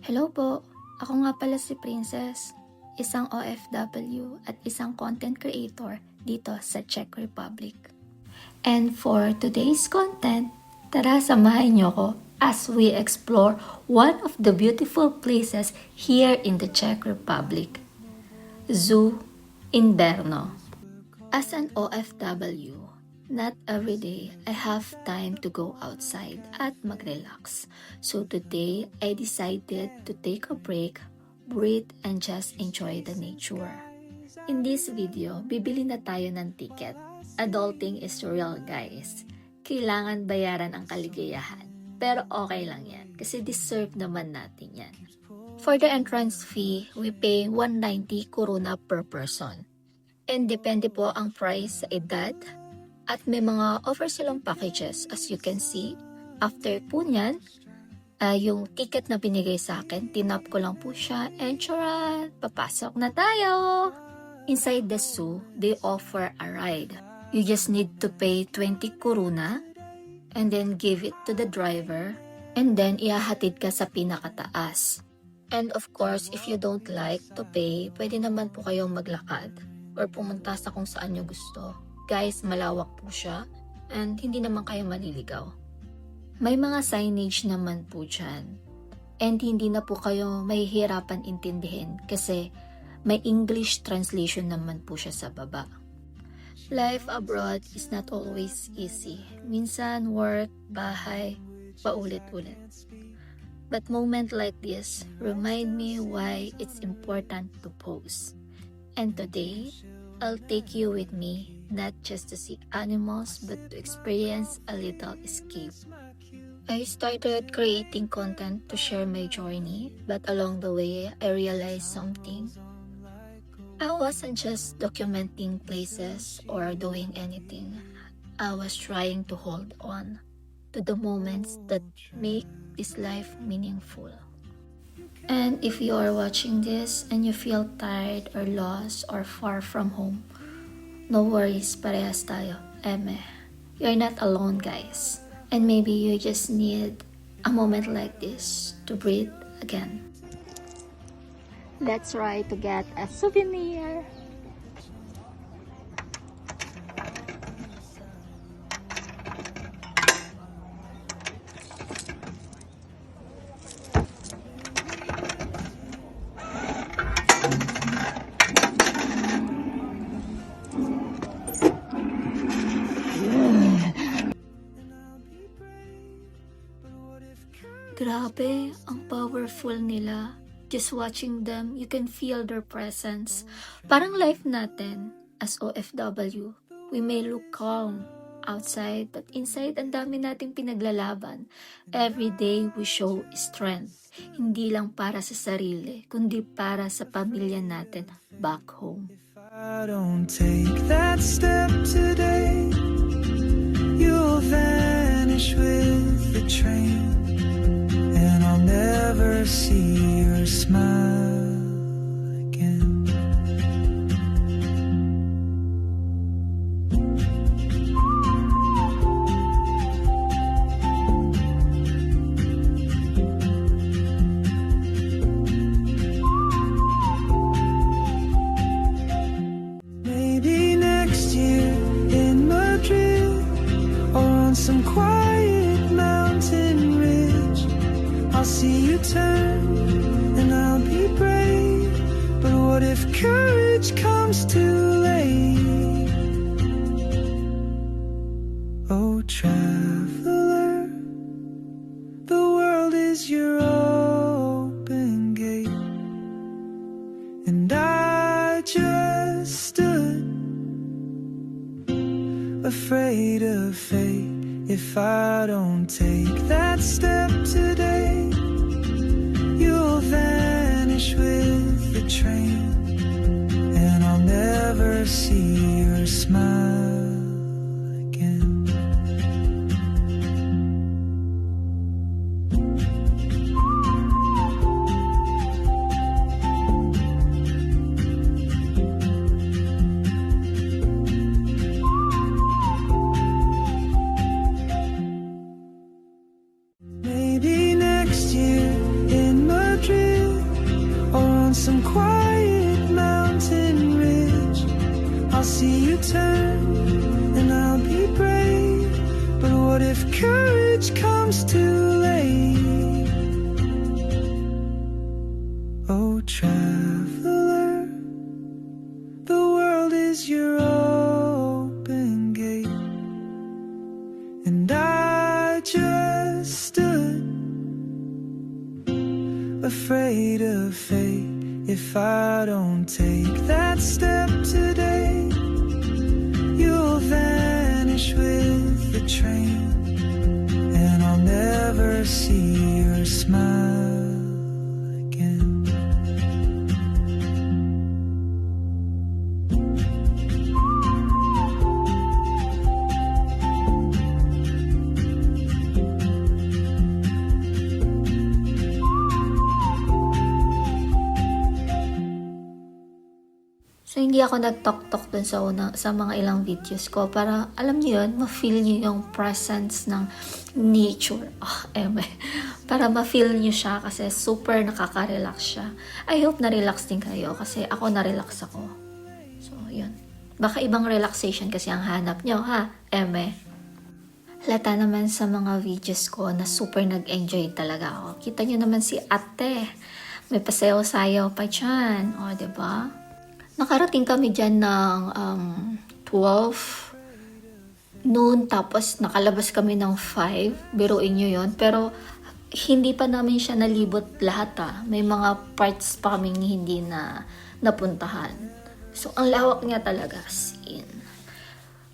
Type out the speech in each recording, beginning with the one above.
Hello po, ako nga pala si Princess, isang OFW at isang content creator dito sa Czech Republic. And for today's content, tara samahan niyo ko as we explore one of the beautiful places here in the Czech Republic, Zoo Inverno. As an OFW, not every day I have time to go outside at mag-relax. So today, I decided to take a break, breathe, and just enjoy the nature. In this video, bibili na tayo ng ticket. Adulting is real, guys. Kailangan bayaran ang kaligayahan. Pero okay lang yan, kasi deserve naman natin yan. For the entrance fee, we pay 190 koruna per person. And depende po ang price sa edad. At may mga offer silang packages, as you can see. After po niyan, yung ticket na binigay sa akin, tinap ko lang po siya, and charan, papasok na tayo! Inside the zoo, they offer a ride. You just need to pay 20 koruna, and then give it to the driver, and then ihahatid ka sa pinakataas. And of course, if you don't like to pay, pwede naman po kayong maglakad, or pumunta sa kung saan nyo gusto. Guys, malawak po siya and hindi naman kayo maliligaw. May mga signage naman po dyan and hindi na po kayo mahihirapan intindihin kasi may English translation naman po siya sa baba. Life abroad is not always easy. Minsan work, bahay, paulit-ulit. But moment like this remind me why it's important to pause. And today, I'll take you with me, not just to see animals, but to experience a little escape. I started creating content to share my journey, but along the way, I realized something. I wasn't just documenting places or doing anything. I was trying to hold on to the moments that make this life meaningful. And if you are watching this and you feel tired or lost or far from home, no worries, parehas tayo. You're not alone, guys. And maybe you just need a moment like this to breathe again. Let's try to get a souvenir. Grabe, ang powerful nila. Just watching them, you can feel their presence. Parang life natin, as OFW, we may look calm outside, but inside, ang dami nating pinaglalaban. Every day, we show strength. Hindi lang para sa sarili, kundi para sa pamilya natin back home. I don't take that step today, you'll vanish with the train. And I'll never see your smile again. Maybe next year in Madrid or on some quiet mountain ridge, I'll see you turn and I'll be brave. But what if courage comes too late? Oh, traveler, the world is your open gate, and I just stood afraid of fate. If I don't take that step today, you'll vanish with the train, and I'll never see your smile again. Maybe next year in Madrid you turn, and I'll be brave. But what if courage comes too late? Oh, traveler, the world is your open gate, and I just stood afraid of fate. If I don't take that step today, you'll vanish with the train, and I'll never see your smile again. So, hindi ako nag-talk-talk dun sa mga ilang videos ko para, alam niyo yun, ma-feel niyo yung presence ng nature. Para ma-feel niyo siya kasi super nakaka-relax siya. I hope na-relax din kayo kasi ako na-relax ako. So, yun. Baka ibang relaxation kasi ang hanap niyo, ha? Halata naman sa mga videos ko na super nag-enjoy talaga ako. Kita niyo naman si ate. May pasayaw-sayaw pa dyan. O, diba? Nakarating kami dyan ng 12 noon, tapos nakalabas kami ng 5. Biruin nyo yun. Pero hindi pa namin siya nalibot lahat May mga parts pa kaming hindi na napuntahan. So, ang lawak niya talaga. Sin.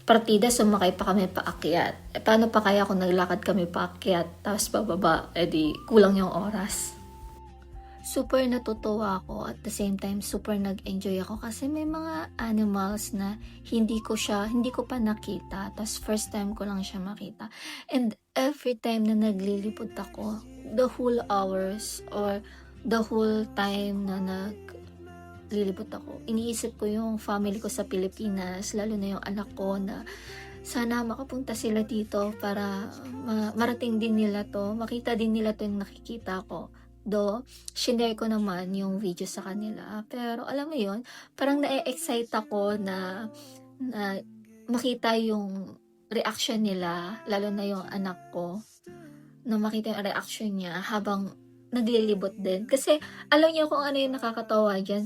Partida, sumakay pa kami paakyat. Paano pa kaya kung naglakad kami paakyat, tapos pababa, edi kulang yung oras. Super natutuwa ako at the same time super nag-enjoy ako kasi may mga animals na hindi ko pa nakita, tapos first time ko lang siya makita. And every time na naglilipod ako, the whole hours or the whole time na naglilipod ako, iniisip ko yung family ko sa Pilipinas, lalo na yung anak ko na sana makapunta sila dito para marating din nila to, makita din nila to yung nakikita ko. Do, shinare ko naman yung video sa kanila. Pero alam mo yun, parang na-excite ako na makita yung reaction nila, lalo na yung anak ko, na makita yung reaction niya habang naglilibot din. Kasi alam niyo kung ano yung nakakatawa dyan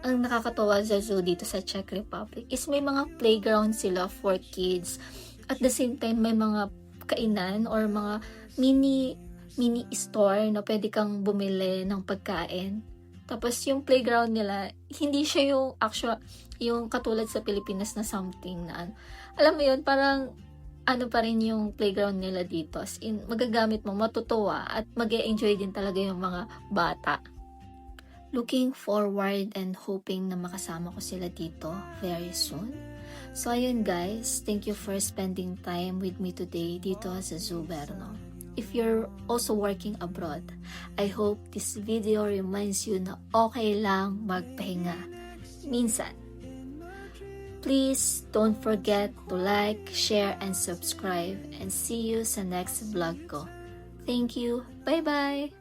ang nakakatawa sa zoo dito sa Czech Republic is may mga playground sila for kids. At the same time, may mga kainan or mga mini store na pwede kang bumili ng pagkain. Tapos yung playground nila, hindi siya yung actual, yung katulad sa Pilipinas na something na, alam mo yun, parang ano pa rin yung playground nila dito. As in, magagamit mo, matutuwa, at mag-e-enjoy din talaga yung mga bata. Looking forward and hoping na makasama ko sila dito very soon. So ayun guys, thank you for spending time with me today dito sa Zoo Berno. If you're also working abroad, I hope this video reminds you na okay lang magpahinga minsan. Please don't forget to like, share, and subscribe, and see you sa next vlog ko. Thank you. Bye-bye!